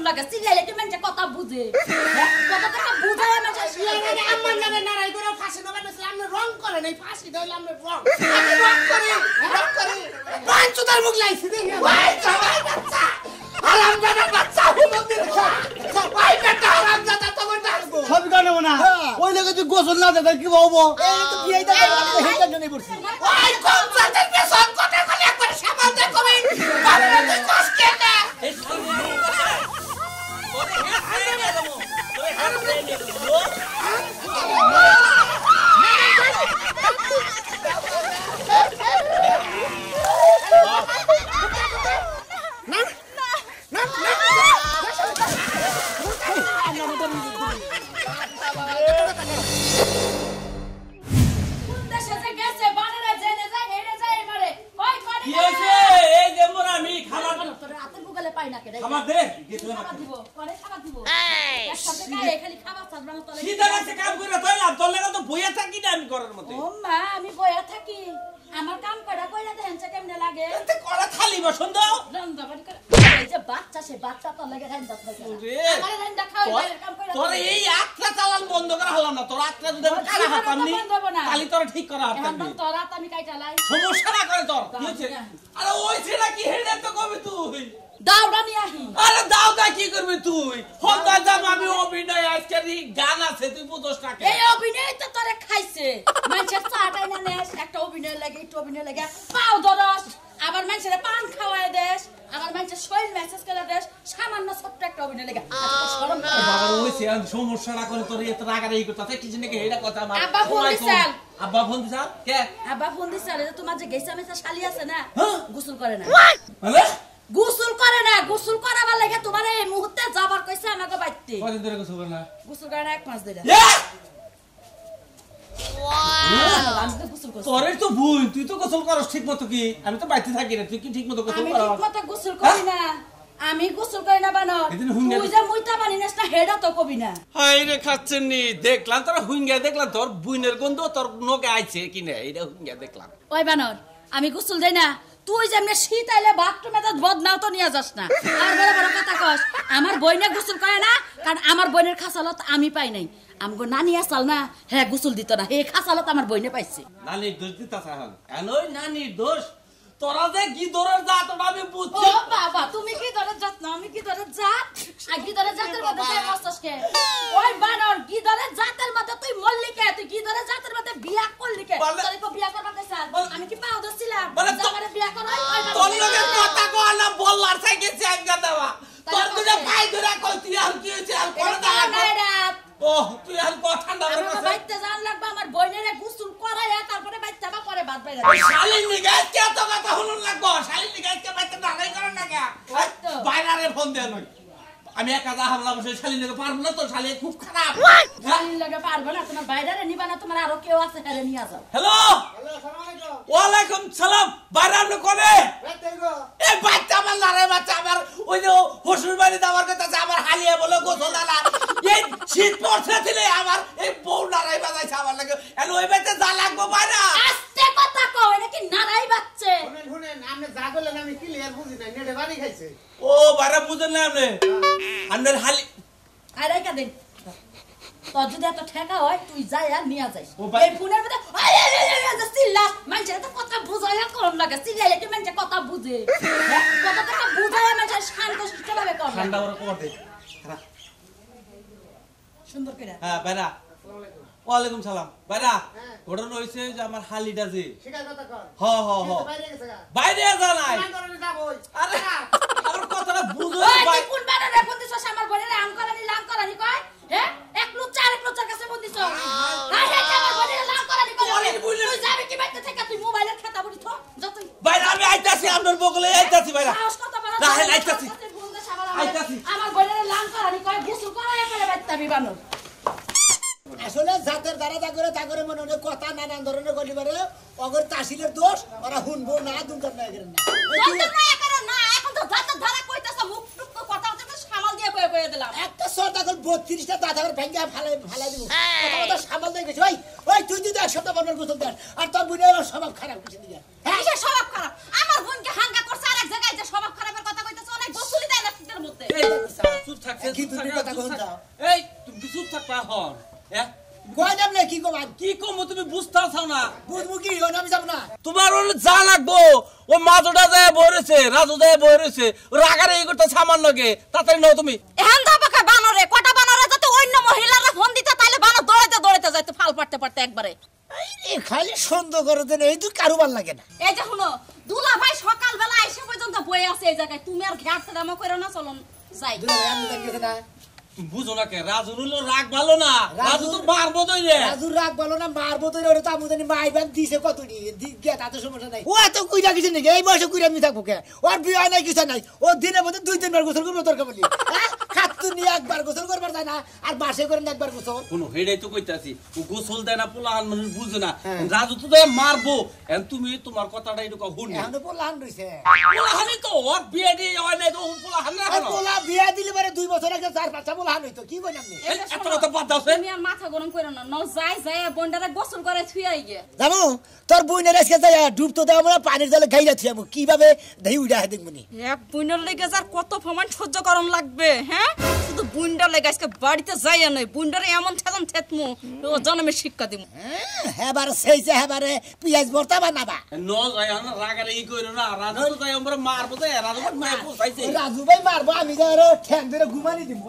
লাগে চিল্লাইলে কি মানে কথা বুঝে কথা তো বুঝে মানে আমার নামে নারাই করে ফাঁসি দেবেন আপনি রং করেন এই ফাঁসি দিলে আপনি রং রং করি পাঁচটার মুখ লাইছি দেখি ভাই সবাই বাচ্চা আরামদাদা বাচ্চা মন্দির ভাই বেটা আরামদাদা তো ডাকবো সব গানে না ওই লাগে তুই গোসল না দে কি হবো এই তো বিয়ে দা হেটা জন্য পড়ছি ওই কোন জাতের পেছন কথা বলে একবার সামাল দে কবি বাবা তুই কষ্ট কে না আমার কাম করা কইলা দেন চা কেমনে লাগে এতে কলা খালি বসন দাও রান্দা বাড়ি করে এই যে বাচ্চা সে বাচ্চা তো লাগে রান্দা খাই আমার রান্দা খাই বাইরের কাম কইরা তোর এই আত্রা চালান বন্ধ করা হলো না তোর আত্রা যদি আমি খারাপ হতাম নি খালি তোর ঠিক করা হতাম এখন তোর রাত আমি কাইটা লাই সমস্যা না করে তোর কি হচ্ছে আরে ওই ছেড়া কি হেডে তো কবি তুই দাওড়া নি আহি আরে দাওদা কি করবি তুই হন্দা দাম আমি অভিনয় আজকে গান আছে তুই বুঝছ না এই অভিনয় তো তোরে খাইছে মানুষের চাটাই না নেস একটা অভিনয় লাগে একটু অভিনয় লাগে পাও দরস আবার মানুষের পান খাওয়ায় দেশ আবার মানুষের শরীর মেসেজ করে দেশ সামান্য ছোট্ট একটা অভিনয় লাগে শরম করে বাবা ওই সে সমস্যা না করে তোর এত রাগারাগি করতে কি জানি কি হেডা কথা আমার আব্বা ফোন দিছাল আব্বা ফোন দিছাল কে আব্বা ফোন দিছাল যে তোমার যে গেছা মেসা শালি আছে না গোসল করে না মানে গোসল করে না গোসল করাবার লাগে তোমার এই মুহূর্তে যাবার কইছে আমাকে বাইতে কয়দিন ধরে গোসল করে না গোসল করে না 1 মাস ধরে তোরে তো ভুল তুই তো গোসল করস ঠিক মতো কি আমি তো বাইতে থাকি না তুই কি ঠিক মতো গোসল আমি করস ঠিক মতো গোসল করি না আমি গোসল করি না বানো তুই যে মুইতা পানি নাস না হেডা তো কবি না হাই রে খাচ্ছেন নি দেখলাম তোরা হুইঙ্গা দেখলাম তোর বুইনের গন্ধ তোর নকে আইছে কি না এটা হুইঙ্গা দেখলাম ওই বানর আমি গোসল দেই না তুই যেমনে শীত আইলে বাথরুমে তো বদনাও তো নিয়ে যাস না আর বড় বড় কথা কস আমার বইনে গোসল করে না কারণ আমার বইনের খাসালত আমি পাই নাই আমগো নানি আসাল না হ্যাঁ গোসল দিত না হে খাসালত আমার বইনে পাইছে নানির দোষ দিতা চাহান কেন ওই নানির দোষ তোরা যে কি দরের জাত ওটা আমি বুঝছি ও বাবা তুমি কি দরের জাত না আমি কি দরের জাত আর কি দরের জাতের মধ্যে তুই মস্তাস কে ওই বানর কি দরের জাতের মধ্যে তুই মল্লি কে তুই কি দরের জাতের মধ্যে বিয়া করলি কে তোরে কো বিয়া করবা কইছাল আমি কি পাও দছিলাম আমারে বিয়া করাই তোর লগে কথা কও না বললার সাইকে জায়গা দেওয়া তোর দুটা পাই ধরে কই তুই আর কি হইছে আর কোন দাঁড়া ও তুই আর কথা ঠান্ডা করে আমার বাইতে জান লাগবে আমার বইনেরে গোসল করায়া তারপরে বাইতে বা করে বাদ বাইরা শালিন নিগাস কে তো কথা শুনুন লাগবো শালিন নিগাস কে বাইতে ঢালাই করেন না কে বাইরারে ফোন দেন আমি একা যা হামলা বসে শালিন নিগে পারব না তো শালি খুব খারাপ শালিন লাগে পারবে না তোমার বাইরারে নিবা না তোমার আরো কেউ আছে হেরে নিয়া যাও হ্যালো আসসালামু আলাইকুম ওয়া আলাইকুম সালাম বাইরে আপনি কবে এই বাচ্চা আমার লারে বাচ্চা আমার ওই যে হসুর বাড়ি যাওয়ার কথা আমার হালিয়া বলে গোসল দালা এই শীত পড়ছে দিলে আমার এই বউ নারাই বাজাইছে আমার লাগে এলো ওই বাইতে যা লাগবো বাইরা আস্তে কথা কও এটা কি নারাই বাচ্চে শুনেন আপনি যা বললেন আমি ক্লিয়ার বুঝি না নেড়ে বাড়ি খাইছে ও বাইরে বুঝেন না আপনি আপনার হালি আরে কা দেন তোর যদি এত ঠেকা হয় তুই যাই আর নিয়া যাইস ও এই ফোনের মধ্যে আরে চিল্লা মানুষের তো কথা বুঝাইয়া করন লাগে চিল্লাইলে কি মানুষ কথা বুঝে কথাটা বুঝাইয়া মানুষ শান্ত শিষ্টভাবে কর ঠান্ডা করে কর দে সুন্দর করে হ্যাঁ বাইরা ওয়ালাইকুম সালাম বাইরা ঘটনা হইছে যে আমার হালিটা যে সেটা কথা কর হ হ হ বাইরে গেছে গা বাইরে যা নাই কাম করে যাবই আরে আমার কথাটা বুঝো ওই ভাই তুই কোন বানারে বন্দিছ আমার বোনের আম করানি লাম করানি কয় হ্যাঁ এক লুচার কাছে বন্দিছ হ্যাঁ হ্যাঁ আমার বোনের লাম করানি কয় তুই যাবে কি বাইতে থেকে তুই মোবাইলের খাতা বলি তো যত বাইরা আমি আইতাছি আপনার বগলে আইতাছি বাইরা সাহস কত বড় রাহেল আইতাছি আইতাছি আমার বোনের লাম করানি কয় গোসল করায়া করে বাইতে আমি বানর আসলে জাতের দ্বারা তা করে মনে হয় কথা নানান ধরনের গলিবারে অগর তাসিলের দোষ ওরা হুনবো না দুমকার না করেন না দুমকার না করেন না এখন তো জাতের ধারা কইতাছ মুখ টুক কথা হচ্ছে তো সামাল দিয়ে কয়ে দিলাম একটা সরটা কল 32টা দাদার ভেঙ্গা ফালাই দিব কথা সামাল দিয়ে গেছে ওই তুই যদি এক সপ্তাহ বলবার গোসল দেন আর তোর বুনের স্বভাব খারাপ কিছু দিকে হ্যাঁ সে স্বভাব খারাপ আমার বোনকে হাঙ্গা করছে আরেক জায়গায় যে স্বভাব খারাপের কথা কইতাছ অনেক গোসলই দেয় না শীতের মধ্যে চুপ আজকে কি তুমি কথা কইছ এই তুমি কি চুপ থাকবা হন হ্যাঁ কই যাম না কি কম কি কম তুমি বুঝতাছ না বুঝবো কি হন আমি যাব না তোমার ওর যা লাগবো ও মাদুটা যায় বইরেছে রাজু যায় বইরেছে রাগারে এই করতে সামান লাগে তাড়াতাড়ি নাও তুমি এহান দাবাকা বানরে কটা বানরে যাতে অন্য মহিলারা ফোন দিতে তাইলে বানর দৌড়াইতে যাইতে ফাল পারতে একবারে এই খালি সন্দেহ করে দেন এই তো কারো ভাল লাগে না এই যে শুনো দুলা ভাই সকালবেলা এসে পর্যন্ত বয়ে আছে এই জায়গায় তুমি আর ঘাটতে দাম করে না চলুন যাই দুলা আমি দেখেছ না বুঝো না কে রাজুর হলো রাগ ভালো না রাজু তো মারবো তো রে রাজুর রাগ ভালো না মারবো তো ওরে তো আমু জানি মাইবান দিছে কতটি দিগে তাতে সমস্যা নাই ও এত কইরা কিছু নাকি এই বয়সে কইরা আমি থাকবো কে ওর বিয়ে নাই কিছু নাই ও দিনের মধ্যে 2-3 বার গোসল করবে দরকার বলি খাতু নিয়ে একবার গোসল করবার যায় না আর বাসে করে একবার গোসল কোনো হেডাই তো কইতাছি ও গোসল দেয় না পোলাহান মানুষ বুঝে না রাজু তো দেয় মারবো এন তুমি তোমার কথাটা একটু হুন এখন পোলাহান রইছে পোলাহানি তো ওর বিয়ে দিয়ে হয় না তো পোলাহান না আর পোলা বিয়ে দিলে পরে 2 বছর আগে 4-5টা পোলাহান হইতো কি কই আপনি এত কথা বাদ দাও তুমি আর মাথা গরম করে না ন যাই বন্ডারে গোসল করে থুই গে জানো তোর বইনের আজকে যাই ডুবতো দেওয়া আমরা পানির জলে গাইরা থিয়ামু কিভাবে দেই উড়া হে দেখবনি এক বুইনের লেগে যার কত ফমান সহ্য করম লাগবে হ্যাঁ শুধু বুইন্ডার লেগে আজকে বাড়িতে যাই না বুইন্ডারে এমন ঠেদন ঠেতমু ও জন্মে শিক্ষা দিমু হেবার সেইছে হেবারে পিয়াজ ভর্তা বানাবা ন যায় না রাগারে ই কইরো না রাজু তো যায় আমরা মারবো তো রাজু মার পোছাইছে রাজু ভাই মারবো আমি যাই ঠ্যাং ধরে ঘুমানি দিব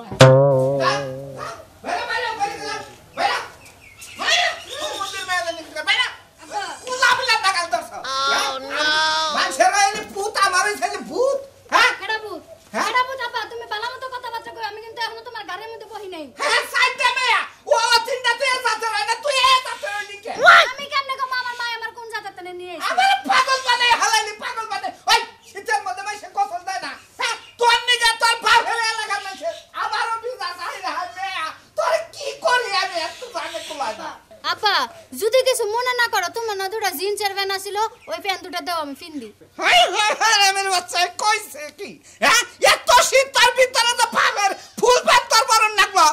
যদি কিছু মনে না করো তোমার না দুটা জিন্সের প্যান্ট আছিল ওই প্যান্ট দুটো দাও আমি পিন্দি হাই হাই হাই আমার বাচ্চা কইছে কি হ্যাঁ এত শীত তার ভিতরে তো পাবের ফুল প্যান্ট তোর বরণ নাকবো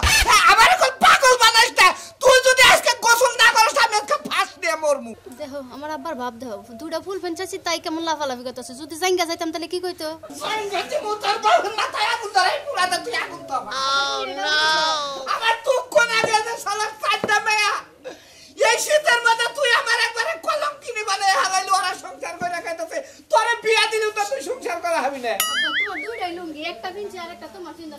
আমার কোন পাগল বানাইস না তুই যদি আজকে গোসল না করিস আমি আজকে ফাঁস দিয়ে মরমু দেখো আমার আব্বার ভাব দাও দুটা ফুল প্যান্ট চাইছি তাই কেমন লাফালাফি করতেছে যদি জাঙ্গা যাইতাম তাহলে কি কইতো সাংঘাতিক মোতার বরণ না তাই আগুন ধরে পুরাটা তুই আগুন তো আমার তুই কোন আগে যে শালা সাইডটা মেয়া এই শীতের মধ্যে তুই আমার একবারে কলম কিনে বানায় হারাইলি ওরা সংসার করে খাইতেছে তোরে বিয়া দিলি তো তুই সংসার করা হবি না তোমার দুইটাই লুঙ্গি একটা পিনছি আর একটা তোমার পিন্দা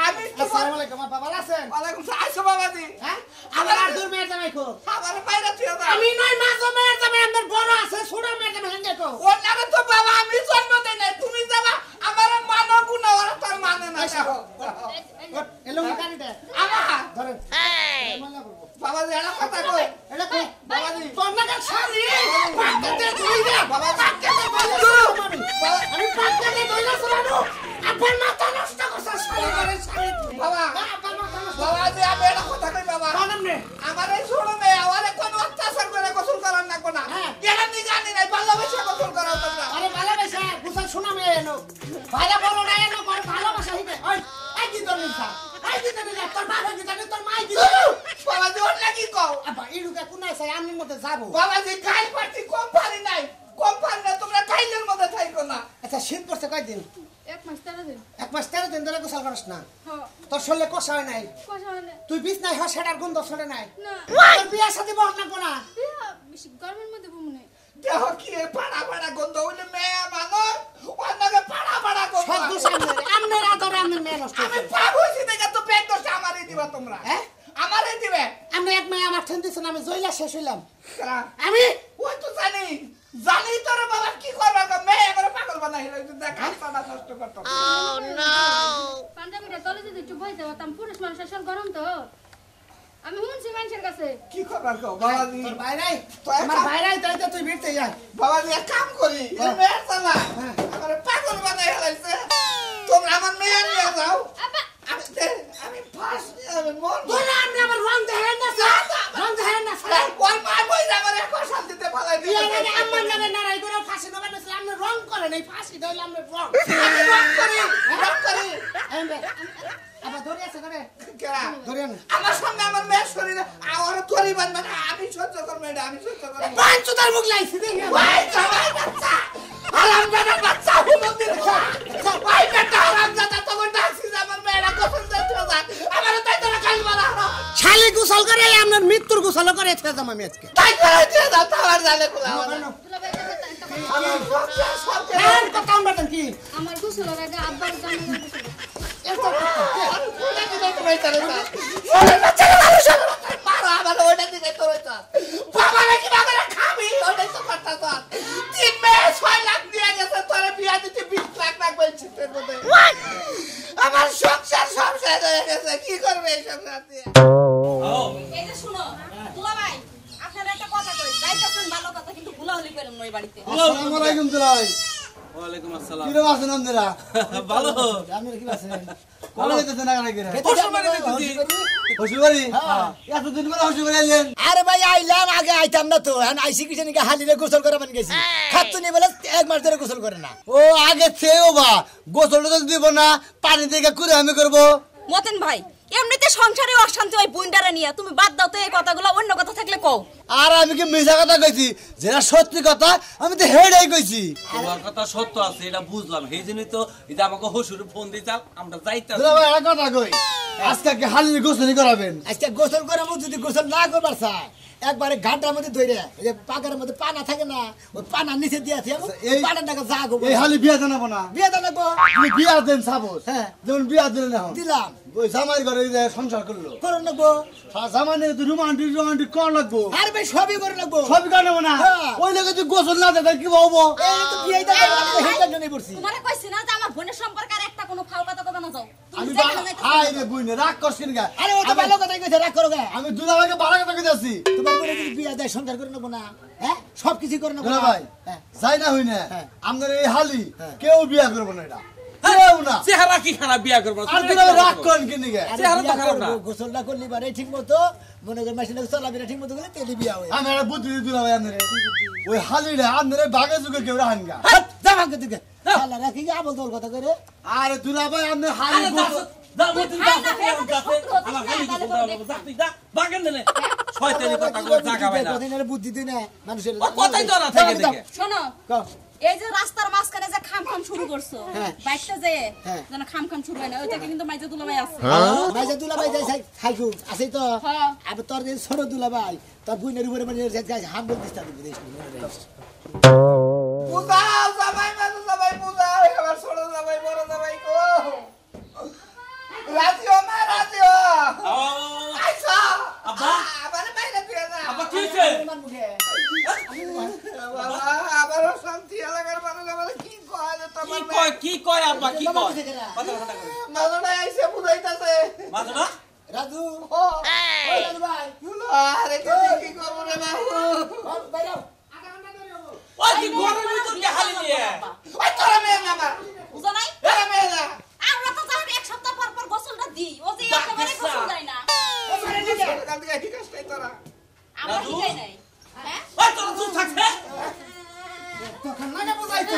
আমি আসসালামু আলাইকুম বাবা আছেন ওয়ালাইকুম আসসালাম বাবাজি হ্যাঁ আমার আর দূর মেয়ের জামাই কো আমার বাইরে তুই আমি নয় মাসো মেয়ের জামাই আমার বড় আছে ছোট মেয়ের জামাই হেঙ্গে কো ওর নামে তো বাবা আমি জন্ম দেই নাই তুমি যাবা আমার মানো গুনা ওরা তোর মানে না এলো কানি দে আমা ধরেন বাবাজি এটা কথা কই এটা কো বাবাজি তোর না কাল শাড়ি পাকাতে ধুই দে বাবা পাকাতে আমি পাকাতে ধুইলা শুনানো আপন মাথা নষ্ট করছ শাড়ি করে শাড়ি বাবা আপন মাথা নষ্ট বাবাজি আমি এটা কথা কই বাবা কোনম নে আমার এই ছোট মেয়ে আমারে কোনো অত্যাচার করে গোসল করার না কোনা এটা নি জানি নাই ভালোবাসা গোসল করার তোমরা আরে ভালোবাসা গোসল শোনা মেয়ে এনো ভালো বড় না এনো বড় ভালোবাসা হইবে ওই আই কি তোর নিছা আই কি তোর নিছা তোর বাবা কি জানে তোর মাই কি বাবাজি ওর লাগি কও আবা ইলুকে কোনাই চাই আমি মতে যাবো বাবাজি গাইল পার্টি কম পারি নাই কম পারি না তোমরা গাইলের মধ্যে থাইকো না আচ্ছা শীত পড়ছে কয়দিন এক মাস 13 দিন 1 মাস 13 দিন ধরে গোসল করিস না হ্যাঁ তোর শরীরে কষা হয় নাই কথা হলে তুই বিছ নাই হয় সেটার গন্ধ ছড়ে নাই না তোর বিয়ার সাথে বল না কোনা বেশি গরমের মধ্যে বমনে দেহ কি পাড়া পাড়া গন্ধ হইলে মেয়ে মানুষ অন্যকে পাড়া পাড়া গন্ধ সব দোষ আমনের আদরে আমনের মেয়ে নষ্ট আমি পাবো দেখে তো পেট দোষ আমারই দিবা তোমরা হ্যাঁ আমারই দিবে আমি এক মেয়ে আমার ঠেন দিছেন আমি জইলা শেষ হইলাম কারা? আমি ওই তো জানি জানি তোর বাবা কি করবে গো মেয়ে এবারে পাগল বানাই হলো দেখা পাড়া নষ্ট করতো পাঞ্জাবিটা তলে যদি একটু বইতে পারতাম পুরুষ মানুষের সব গরম তো আমি শুনছি মানুষের কাছে কি করবার গো বাবাজি তোর বাইরাই তো আমার বাইরাই তাইতে তুই ভিড়তে যা বাবাজি এক কাম করি এই মেয়ের চালা আমারে পাগল বানাই হলাইছে তোমরা আমার মেয়ে নিয়ে যাও আব্বা আমি ফাঁস আমি মর তোরা আমি আমার রং দেখাই না রং দেখাই না ওই মা বই আমার এক শান্তিতে ফালাই ইয়া দিবে না আমার নামে নারাই করে ফাঁসি দেবেন না আমি রং করে নাই ফাঁসি দইলে আমি রং আমি রং করি আবার ধরে আছে করে কেরা ধরে না আমার সামনে আমার মেয়ের শরীরে আমার তরি বাঁধবে না আমি সহ্য করবো এটা আমি সহ্য করবো পাঁচ তার মুখ লাইছি দেখি ভাই জামাই বাচ্চা আরাম জানা বাচ্চা হুমন্দির ভাই বেটা আরাম জানা তখন ডাকছিস আমার মেয়েরা গোসল গোসল করে এসে যাম আমি আজকে তাই করে দিয়ে দাও তার জালে খোলা দুলাভাই একটা কথা আমার সংসার সব আর কথা বলবেন কি আমার গোসলের আগে আব্বার জামাই গোসল আমার সংসার সব শেষ হয়ে গেছে কি করবে এই সংসার দিয়ে এই যে শুনো দুলাভাই আপনারা একটা কথা কই যাইতাছেন ভালো কথা কিন্তু ভুলাহুলি করেন না এই বাড়িতে আসসালামু আলাইকুম দুলাই ওয়ালাইকুম আসসালাম কিরকম আছেন আপনারা ভালো আপনারা কি আছেন কোন যেতেছে না কেন কিরা শ্বশুরবাড়ি যেতেছি। হসুবাড়ি এতদিন পরে হসুবাড়ি আইলেন আরে ভাই আইলাম আগে আইতাম না তো এখন আইসি কিছু নাকি হালিরে গোসল করা মানে গেছি খাচ্ছু নি বলে 1 মাস ধরে গোসল করে না ও আগে থেও বা গোসল তো দিব না পানি থেকে করে আমি করব মতেন ভাই এমনিতে সংসারে অশান্তি হয় বুইন্ডারে নিয়ে তুমি বাদ দাও তো এই কথাগুলো অন্য কথা থাকলে কও আর আমি কি মিছা কথা কইছি যেটা সত্যি কথা আমি তো হেডাই কইছি তোমার কথা সত্য আছে এটা বুঝলাম সেই জন্যই তো এটা আমাকে হসুর ফোন দিতাম আমরা যাইতাম দুলা ভাই একটা কথা কই আজকে কি হালিরে গোসল করাবেন আজকে গোসল করাবো যদি গোসল না করবার চাই একবারে ঘাটার মধ্যে ধরে এই যে পাকার মধ্যে পানা থাকে না ওই পানা নিচে দিয়ে আছে এই পানাটাকে জাগো এই হালি বিয়া জানাবো না বিয়ে জানাবো তুমি বিয়া দেন সাপোজ হ্যাঁ। যেমন বিয়া দিলেন এখন দিলাম ওই জামাই ঘরে যে সংসার করলো করে নেবো জামাই নিয়ে রোমান্টিক রোমান্টিক কর লাগবো আর ভাই সবই করে নেবো সবই করে নেবো না হ্যাঁ। ওই লোকে যদি গোসল না দেয় কি হবো এই তো বিয়ে দেওয়া হেঁটে জন্য পড়ছি তোমারে কইছি না যে আমার বোনের সম্পর্কে আর একটা কোনো ফাও কথা কথা না যাও আমি তুমি যেখানে যাইতাছো হাই রে বুইনে রাগ করছিস গা আরে ও তো ভালো কথাই কইছে রাগ করো গা আমি দুলাভাইকে ভালো কথা কইতাছি তোমার বলে যদি বিয়ে দেয় সংসার করে নেবো না হ্যাঁ সব কিছু করে নেবো দুলা ভাই হ্যাঁ যাই না হই না হ্যাঁ। আমাদের এই হালি হ্যাঁ। কেউ বিয়া করবো না এটা কেউ না চেহারা কি খারাপ বিয়া করবো আর দুলা রাগ করেন কি নিগে আরে চেহারা তো বিয়া খারাপ না। করবো, গোসলটা করলি বারে ঠিক মতো মনে করি মেশিন চলাফেরা ঠিক মতো গেলে তেলি বিয়া হয় আমি একটা বুদ্ধি দিই দুলা ভাই আপনারে ওই হালিরে আপনারে বাগে যুগে কেউ রাখেন গা যা ভাঙ্গে দিকে আল্লাহ রাখি আবল দল কথা করে আরে দুলা ভাই আপনি হালি গোসল বুদ্ধি দিই না মানুষের কথাই তো না থেকে দেখে শোনো এই যে রাস্তার মাঝখানে যে খাম খাম শুরু করছো হ্যাঁ। বাইকটা যে হ্যাঁ। যেন খাম খাম শুরু হয় না ওইটাকে কিন্তু মাইজা দুলাভাই আছে ভাইজা দুলাভাই যাই থাকুক আছে তো হ্যাঁ। আবার তোর যে ছোট দুলাভাই তোর বুইনের উপরে মানে হাম বল দিস্তা দিবি বুঝাও জামাই মাঝে জামাই বুঝাও আমার ছোট জামাই বড় জামাই গো রাজিও মা রাজিও আইসা আব্বা। আবার বাইরে দিয়ে না আব্বা কি হয়েছে? বাবা আবারও শান্তি এলাকার মানুষ আমার কি কয় যে তোমার কি কয় আব্বা কি কয় মাঝে আইসে বুঝাইতাছে মাজনা রাজু ও ওই রাজু ভাই আরে কি করবো রে বাবু বাইরে ওই কি গরমের ভিতর কে হালি নিয়ে ওই তোরা মেয়ে না আমার বুঝো নাই এরা মেয়ে না আমরা তো যখন এক সপ্তাহ পর পর গোসলটা দিই ও যে একেবারে গোসল দেয় না কাল থেকে ঠিক আছে তোরা আমরা শিখাই নাই হ্যাঁ ওই তোর চুপ থাকছে তখন না বুঝাইতো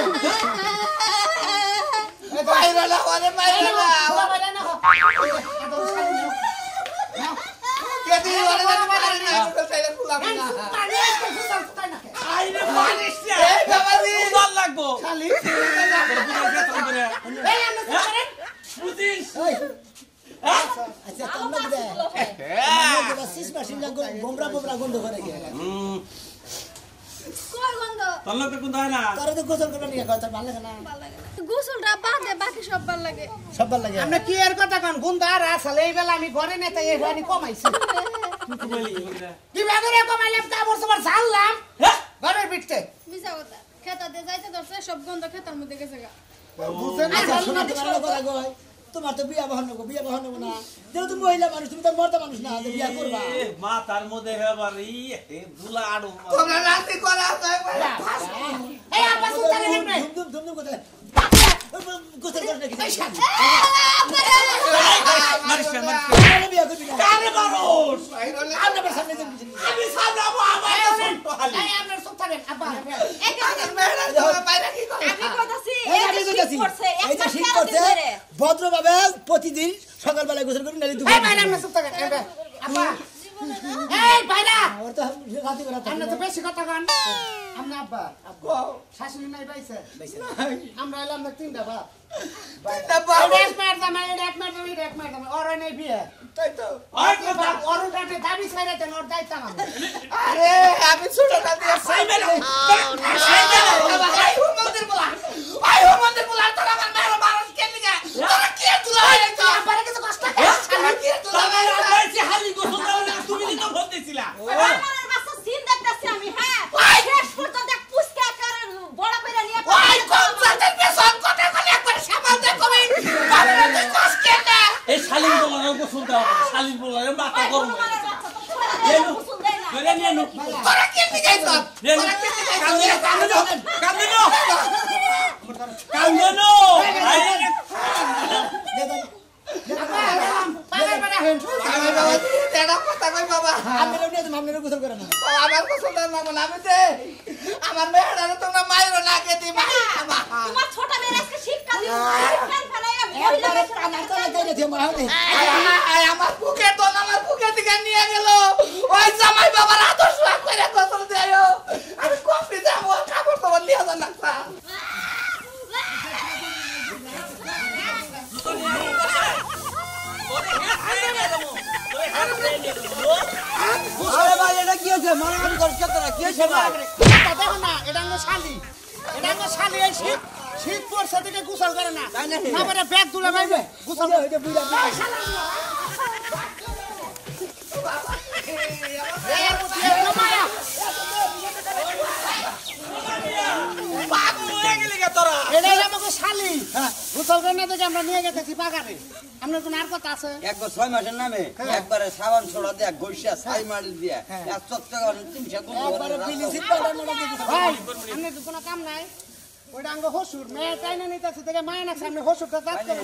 বাইরে না ওরে বাইরে না কেদি ওরে না বাইরে না সেটা ফুলাম না আইরে পানিস না এই বাবাজি উদার লাগবো খালি বুঝিস আচ্ছা তোমরা দে তোমরা সিস মেশিন না গোমরা গোমরা গন্ধ করে গে কই গন্ধ তোর লোক কোন হয় না তোরা তো গোসল করবে নিয়ে কথা ভালো লাগে না গোসলটা বাদে বাকি সব ভালো লাগে সব ভালো লাগে আমরা কি এর কথা কোন গুণ আর আসলে এই বেলা আমি ঘরে নেতা এই পানি কমাইছি কি ভাবে কমাইলাম তা বছর বার জানলাম ঘরের বিটতে মিছা কথা খেতা দিয়ে যাইতে ধরছে সব গন্ধ খেতার মধ্যে গেছে গা বুঝছেন আচ্ছা শোনো তোমার কথা কই তোমার তো বিয়া বহন নেবো না যেহেতু মহিলা মানুষ তুমি তো মর্দা মানুষ না যে বিয়া করবা মা তার মধ্যে হেবার ই দুলা আড়ু তোমরা রাতে করা যায় এই আপা সুতা নেন না ধুম করে গোসল করে নাকি মারিস না বিয়া করবি না আরে মানুষ আপনার সামনে যে আমি সামলাবো আমার তো ছোট্ট হালি এই আপনার সুতা নেন আপা বাইরে কি করে আমি কইতাছি এই এই যে যে শীত শীত পড়ছে এই যে শীত পড়ছে ভদ্রভাবে প্রতিদিন সকালবেলা গোসল করে নালি এই দুপুরে বাইরে আপনার সুতা নেন আপা এই বাইরা ওর তো রাতে আমরা তো বেশি কথা কন আমরা আব্বা শাশুড়ি নাই পাইছে আমরা এলাম না তিনটা বাপ এক মার দামা এক মার দামা ওর নাই বিয়ে তাই তো ওর কাছে দাবি ছাইরা দেন ওর দায়িত্ব আমার আরে আমি ছোট কাল দিয়ে সাইবেন আই মন্দির বলা তোরা আমার মেয়ের মানুষ কে লিগা তোরা কি তুলা হইছে আবার কিছু কষ্ট করে কি তুলা হইছে হালি গোসল দাও তুমি তো ফোন দিছিলা আমার বাসা সিন দেখতাছি আমি হ্যাঁ শেষ পর্যন্ত এক পুস্কা করে বড় কইরা নিয়ে ওই কোন জাতের পেছন কথা বলে একবার সামাল দে কবি বাবা তুই কষ্ট কেন এই শালিন বলার গোসল দাও শালিন বলার মাথা গরম হয়ে গেছে ধরে নিয়ে নো তোরা কি লিগাইছ তোরা কি লিগাইছ কান্দনো আমার মেয়েরা তোমরা মাইরো না কে দি তোমার ছোট মেয়ে আজকে শিক্ষা দিও ফেল ফেলাইয়া আমার বুকে তো আমার বুকে দিকে নিয়ে গেল ওই জামাই বাবার আদর্শ করে গোসল দেয়ো আমি কফি যাবো কাপড় তো নিয়ে যান না কি হয়েছে মারামারি করছে তোরা কি হয়েছে দেখো না এটা শালি এই শীত পড়ছে থেকে গোসল করে না তারপরে ব্যাগ তুলে পাইবে গোসল এটাই আমাকে শালি গোসল করে না দেখে আমরা নিয়ে গেছি পাকারে আপনার কোন আর কথা আছে একবার 6 মাসের নামে একবারে সাবান ছোড়া দিয়ে ঘষিয়া ছাই মারি দিয়া এক চটকা 300 গুণ একবারে বিলিসিট পাউডার মোড়া দিয়ে ভাই আপনি তো কোনো কাম নাই ওইটা আঙ্গ হসুর মেয়ে চাইনা নিতেছে থেকে মায়া না সামনে হসুরটা জাত করে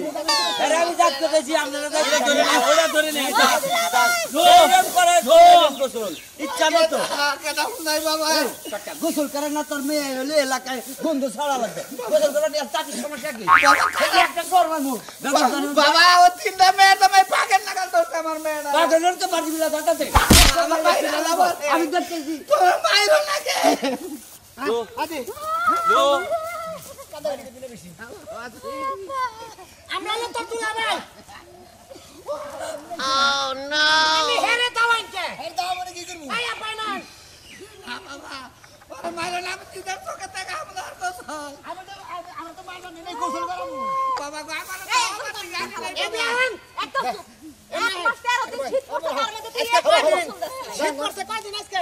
আরে আমি জাত করতেছি আপনারা জাত করে না ওরা ধরে নেই জোর করে গোসল ইচ্ছা মতো কেডা নাই বাবা টাকা গোসল করে না তোর মেয়ে হলে এলাকায় গন্ধ ছড়া লাগবে গোসল করে নিয়ে চাকরির সমস্যা কি একটা করবানো বাবা ও তিনটা মেয়ে তো আমি পাকের নাগাল তো আমার মেয়েরা বাগানের তো বাড়ি বিলা দাঁড়াতে আমার মাইরা না আমি দেখতেছি তোর মাইরো না কে আদি আমরা তো তুলা ভাই Oh no! আমি হেরে দাওয়াইতে হেরে দাও মানে কি করব আয়া পাই না বাবা ওরে মাইরো না আমি তিনটা চোখে দেখা আমার গোসল আমরা তো মাইনা নেই গোসল করাবো বাবা গো আমার এ বিয়ান একদম এক মাস 13 দিন শীত পড়ছে তার মধ্যে তুই এক মাস গোসল দিস শীত করতে কয়দিন আজকে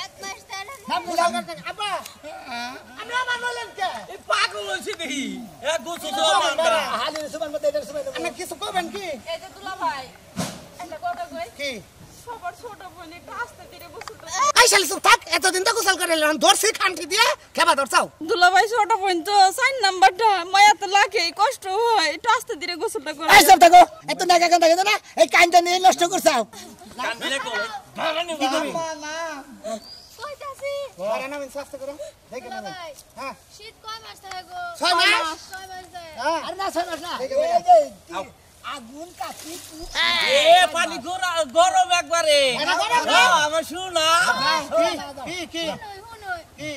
এক মাস তেরো দিন। নাম গোসল করতে আব্বা আমরা আমার বলেন কে এই পাগল হইছে দেখি এক গোসল দাও আমরা হালি সুমান মধ্যে এটার সময় আপনি কিছু কবেন কি এই যে দুলা ভাই একটা কথা কই কি সবার ছোট বোন একটু আস্তে ধীরে গোসল আই শালি চুপ থাক এতদিন তো গোসল করে এলাম ধরছি খান্তি দিয়ে খেবা ধরছাও দুলা ভাই ছোট বোন তো 4 নাম্বারটা মায়া তো লাগে কষ্ট হয় একটু আস্তে ধীরে গোসলটা করে এই সব থাকো এত নাকা কান থাকে না এই কাইনটা নিয়ে নষ্ট করছাও কান দিলে কই কি করবি কইতাছি আরে না শাস্তি করো দেখে না ভাই হ্যাঁ শীত কয় মাস থাকে গো 6 মাস 6 মাস যায় আরে না ছয় মাস না দেখে এই যে আগুন কাটি এ পানি গরম একবারে আমার শুনা কি হুনই কি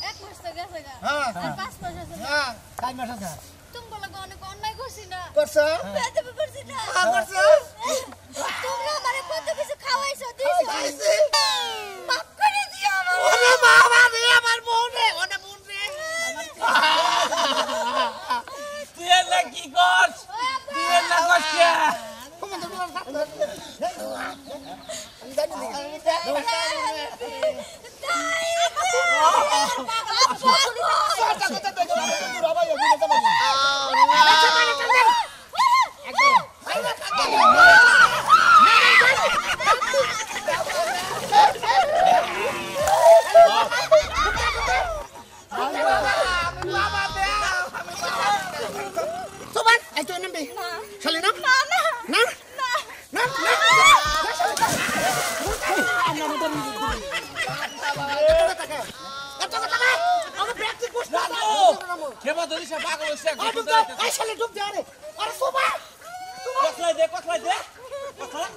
এক মাস তো গেছে গা হ্যাঁ আর 5 মাস আছে না হ্যাঁ 6 মাস আছে তুমি বলে অনেক অন্যায় করছি না করছো বেদে করছি না করছো তোমরা আমারে কত কিছু খাওয়াইছো দিছো মাফ করে দিও আমারে ওরে বাবা রে আমার বোন রে ওরে বোন রে তুই এলা কি করছ তুই এলা করছ কি Soban, ay to nambi. Sali nam? Na. কেবা ধরিস পাগল হইছে Ay sali ডুব দে আরে। আরে সোবা। কতলাই দে কতলা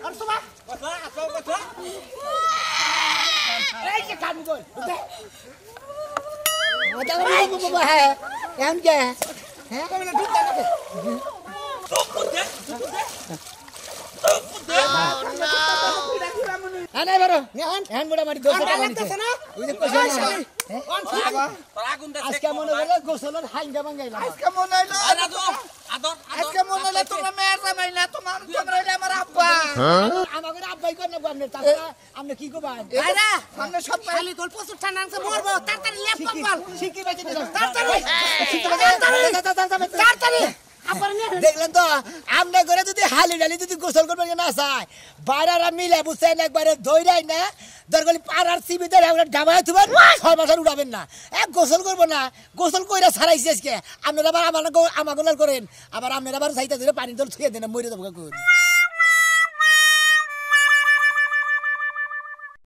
আরে সোবা। কতলা আসো কতলা এই যে কাম কর ওটা বাবা হ্যাঁ এমন কে হ্যাঁ কমলা ঢুক দে আরে বারো এখন বড় মারি দোষ লাগতেছে না ওই যে কইছ না আজকে মনে হলো গোসলের হাঙ্গা ভাঙাইলাম আজকে মনে হইলো আজকে মনে হইলো তোমরা মেয়ের জামাই না তোমরা হইলো আমার আব্বা আমাকে আব্বাই কর না আপনি তাছাড়া আপনি কি কইবেন আরে আমরা সব খালি তোর প্রচুর ঠান্ডা আছে মরবো তাড়াতাড়ি লেপ কম্বল শিখি বাজে তাড়াতাড়ি আবার নিয়ে দেখলেন তো আমরা করে যদি হালি ডালি যদি গোসল করবেন না চায় বাইরারা মিলে বুঝছেন একবারে দইরাই না দরকারি পাড়ার সিবিতে ডাবায় থুবেন 6 মাসের উড়াবেন না এক গোসল করবো না গোসল কইরা ছাড়াইছি আজকে আপনারা আবার আমাকে করেন আবার আপনারা আবার চাইতে ধরে পানি দল ছুঁয়ে দেন মরে যাবো